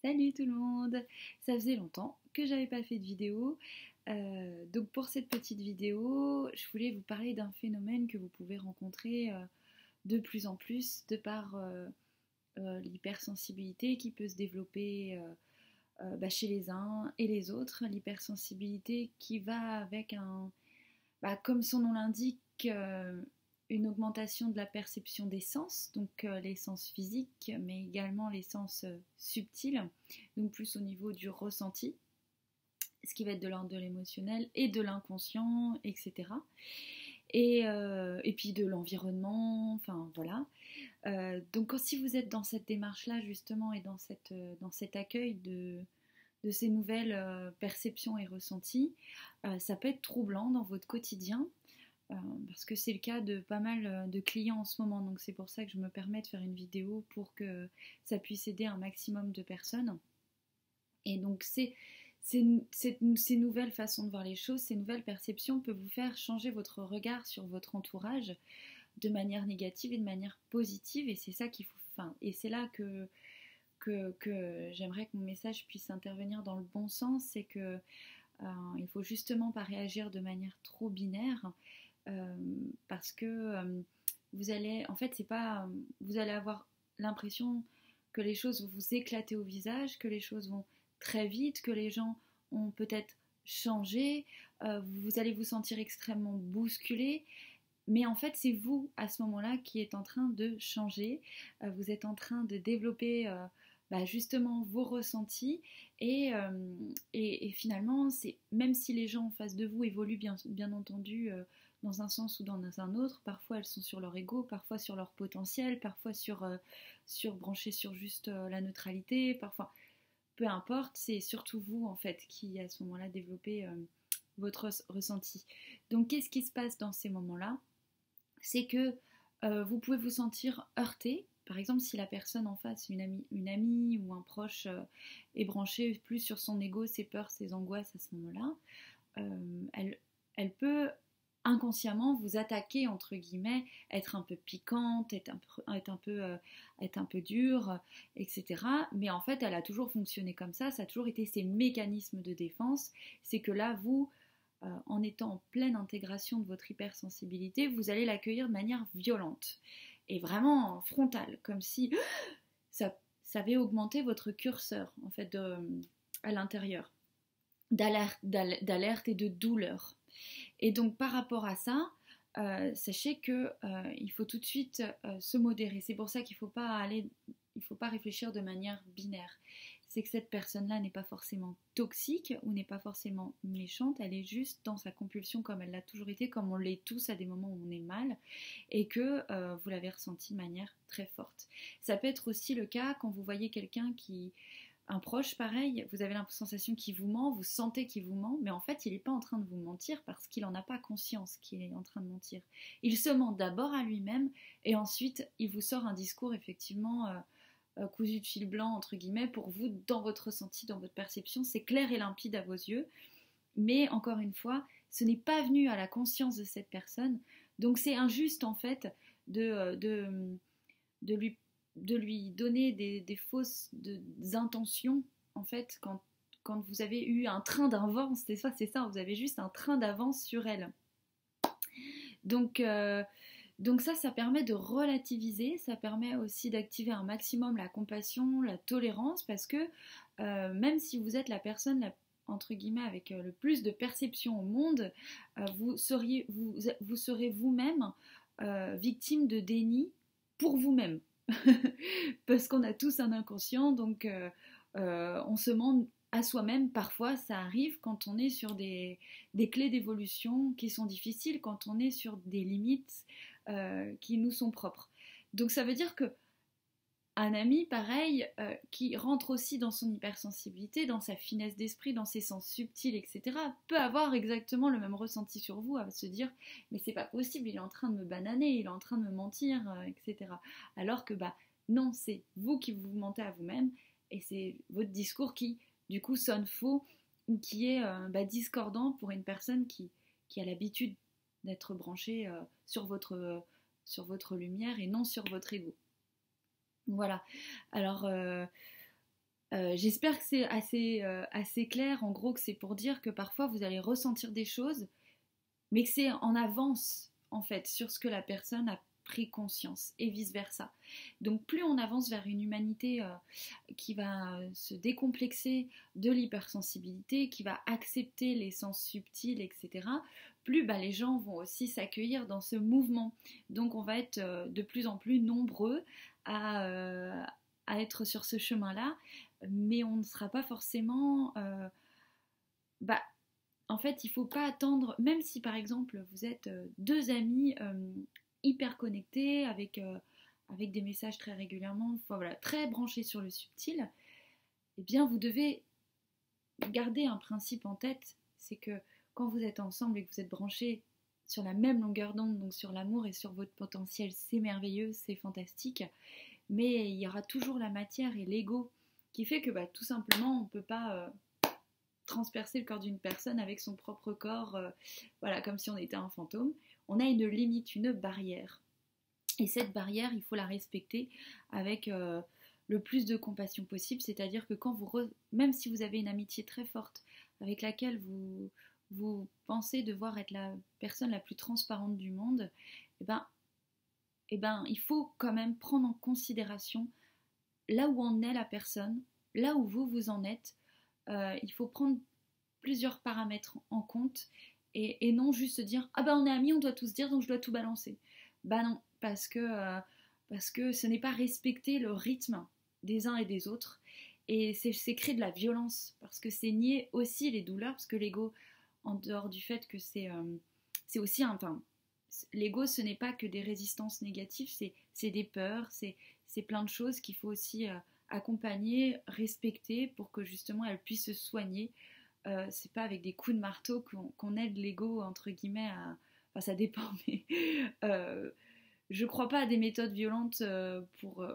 Salut tout le monde! Ça faisait longtemps que j'avais pas fait de vidéo. Donc pour cette petite vidéo, je voulais vous parler d'un phénomène que vous pouvez rencontrer de plus en plus de par l'hypersensibilité qui peut se développer chez les uns et les autres. L'hypersensibilité qui va avec comme son nom l'indique, une augmentation de la perception des sens, donc les sens physiques, mais également les sens subtils, donc plus au niveau du ressenti, ce qui va être de l'ordre de l'émotionnel et de l'inconscient, etc. Et puis de l'environnement, enfin voilà. Donc si vous êtes dans cette démarche-là justement et dans cet accueil de ces nouvelles perceptions et ressentis, ça peut être troublant dans votre quotidien. Parce que c'est le cas de pas mal de clients en ce moment, donc c'est pour ça que je me permets de faire une vidéo pour que ça puisse aider un maximum de personnes. Et donc ces nouvelles façons de voir les choses, ces nouvelles perceptions peuvent vous faire changer votre regard sur votre entourage de manière négative et de manière positive, et c'est ça qu'il faut, et c'est là que j'aimerais que mon message puisse intervenir dans le bon sens, c'est que il faut justement pas réagir de manière trop binaire. Parce que vous allez, en fait, c'est pas, vous allez avoir l'impression que les choses vont vous éclater au visage, que les choses vont très vite, que les gens ont peut-être changé, vous allez vous sentir extrêmement bousculé, mais en fait c'est vous à ce moment-là qui êtes en train de changer, vous êtes en train de développer justement vos ressentis et finalement même si les gens en face de vous évoluent bien entendu dans un sens ou dans un autre, parfois elles sont sur leur ego, parfois sur leur potentiel, parfois branchées sur juste la neutralité, parfois peu importe, c'est surtout vous en fait qui à ce moment-là développez votre ressenti. Donc qu'est-ce qui se passe dans ces moments-là? C'est que vous pouvez vous sentir heurté. Par exemple, si la personne en face, une amie ou un proche est branché plus sur son ego, ses peurs, ses angoisses à ce moment-là, elle peut inconsciemment vous attaquer, entre guillemets, être un peu piquante, être un peu dure, etc. Mais en fait, elle a toujours fonctionné comme ça a toujours été ses mécanismes de défense. C'est que là, vous, en étant en pleine intégration de votre hypersensibilité, vous allez l'accueillir de manière violente et vraiment frontale, comme si ça avait augmenté votre curseur en fait à l'intérieur d'alerte et de douleur. Et donc par rapport à ça, sachez que il faut tout de suite se modérer. C'est pour ça qu'il faut pas réfléchir de manière binaire. C'est que cette personne-là n'est pas forcément toxique ou n'est pas forcément méchante, elle est juste dans sa compulsion comme elle l'a toujours été, comme on l'est tous à des moments où on est mal, et que vous l'avez ressenti de manière très forte. Ça peut être aussi le cas quand vous voyez quelqu'un un proche pareil, vous avez la sensation qu'il vous ment, vous sentez qu'il vous ment, mais en fait il n'est pas en train de vous mentir parce qu'il n'en a pas conscience qu'il est en train de mentir. Il se ment d'abord à lui-même et ensuite il vous sort un discours effectivement cousu de fil blanc entre guillemets pour vous dans votre ressenti, dans votre perception, c'est clair et limpide à vos yeux, mais encore une fois, ce n'est pas venu à la conscience de cette personne, donc c'est injuste en fait de lui donner des fausses intentions en fait quand vous avez eu un train d'avance, c'est ça, vous avez juste un train d'avance sur elle. Donc ça permet de relativiser, ça permet aussi d'activer un maximum la compassion, la tolérance, parce que même si vous êtes la personne entre guillemets avec le plus de perception au monde, vous serez vous-même victime de déni pour vous-même. Parce qu'on a tous un inconscient, donc on se ment à soi-même. Parfois ça arrive quand on est sur des clés d'évolution qui sont difficiles, quand on est sur des limites qui nous sont propres. Donc ça veut dire que un ami pareil qui rentre aussi dans son hypersensibilité, dans sa finesse d'esprit, dans ses sens subtils, etc., peut avoir exactement le même ressenti sur vous, à se dire mais c'est pas possible, il est en train de me bananer, il est en train de me mentir, etc. Alors que non, c'est vous qui vous mentez à vous-même et c'est votre discours qui du coup sonne faux ou qui est discordant pour une personne qui a l'habitude d'être branchée sur votre lumière et non sur votre ego. Voilà. Alors J'espère que c'est assez clair, en gros que c'est pour dire que parfois vous allez ressentir des choses, mais que c'est en avance en fait sur ce que la personne a pris conscience et vice-versa. Donc plus on avance vers une humanité qui va se décomplexer de l'hypersensibilité, qui va accepter les sens subtils, etc., plus les gens vont aussi s'accueillir dans ce mouvement. Donc on va être de plus en plus nombreux à être sur ce chemin-là, mais on ne sera pas forcément... bah, en fait, il ne faut pas attendre, même si par exemple vous êtes deux amis hyper connectés, avec des messages très régulièrement, enfin, voilà, très branchés sur le subtil, eh bien vous devez garder un principe en tête, c'est que quand vous êtes ensemble et que vous êtes branchés sur la même longueur d'onde, donc sur l'amour et sur votre potentiel, c'est merveilleux, c'est fantastique, mais il y aura toujours la matière et l'ego qui fait que tout simplement on ne peut pas transpercer le corps d'une personne avec son propre corps, voilà, comme si on était un fantôme. On a une limite, une barrière. Et cette barrière, il faut la respecter avec le plus de compassion possible, c'est-à-dire que même si vous avez une amitié très forte avec laquelle vous pensez devoir être la personne la plus transparente du monde, il faut quand même prendre en considération là où en est la personne, là où vous en êtes. Il faut prendre plusieurs paramètres en compte et non juste se dire ah on est amis, on doit tout se dire donc je dois tout balancer. Non, parce que ce n'est pas respecter le rythme des uns et des autres et c'est créer de la violence parce que c'est nier aussi les douleurs parce que l'ego, en dehors du fait que c'est aussi l'ego ce n'est pas que des résistances négatives, c'est des peurs, c'est plein de choses qu'il faut aussi accompagner, respecter pour que justement elle puisse se soigner. C'est pas avec des coups de marteau qu'on aide l'ego entre guillemets à... Enfin ça dépend mais je crois pas à des méthodes violentes pour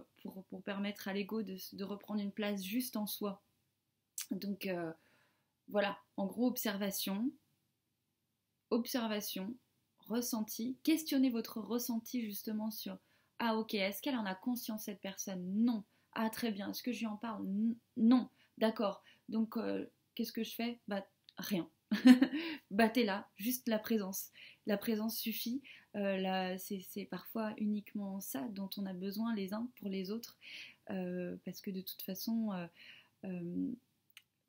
permettre à l'ego de reprendre une place juste en soi. Donc voilà, en gros observation, ressenti, questionnez votre ressenti justement sur ah ok, est-ce qu'elle en a conscience cette personne? Non. Ah très bien, est-ce que je lui en parle? Non. D'accord. Donc qu'est-ce que je fais? Rien. T'es là, juste la présence. La présence suffit. C'est parfois uniquement ça dont on a besoin les uns pour les autres. Parce que de toute façon,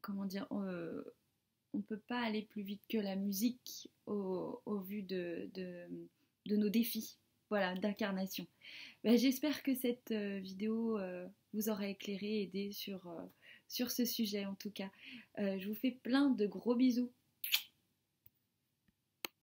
comment dire, on ne peut pas aller plus vite que la musique au vu de nos défis, voilà, d'incarnation. J'espère que cette vidéo vous aura éclairé, aidé sur ce sujet en tout cas. Je vous fais plein de gros bisous.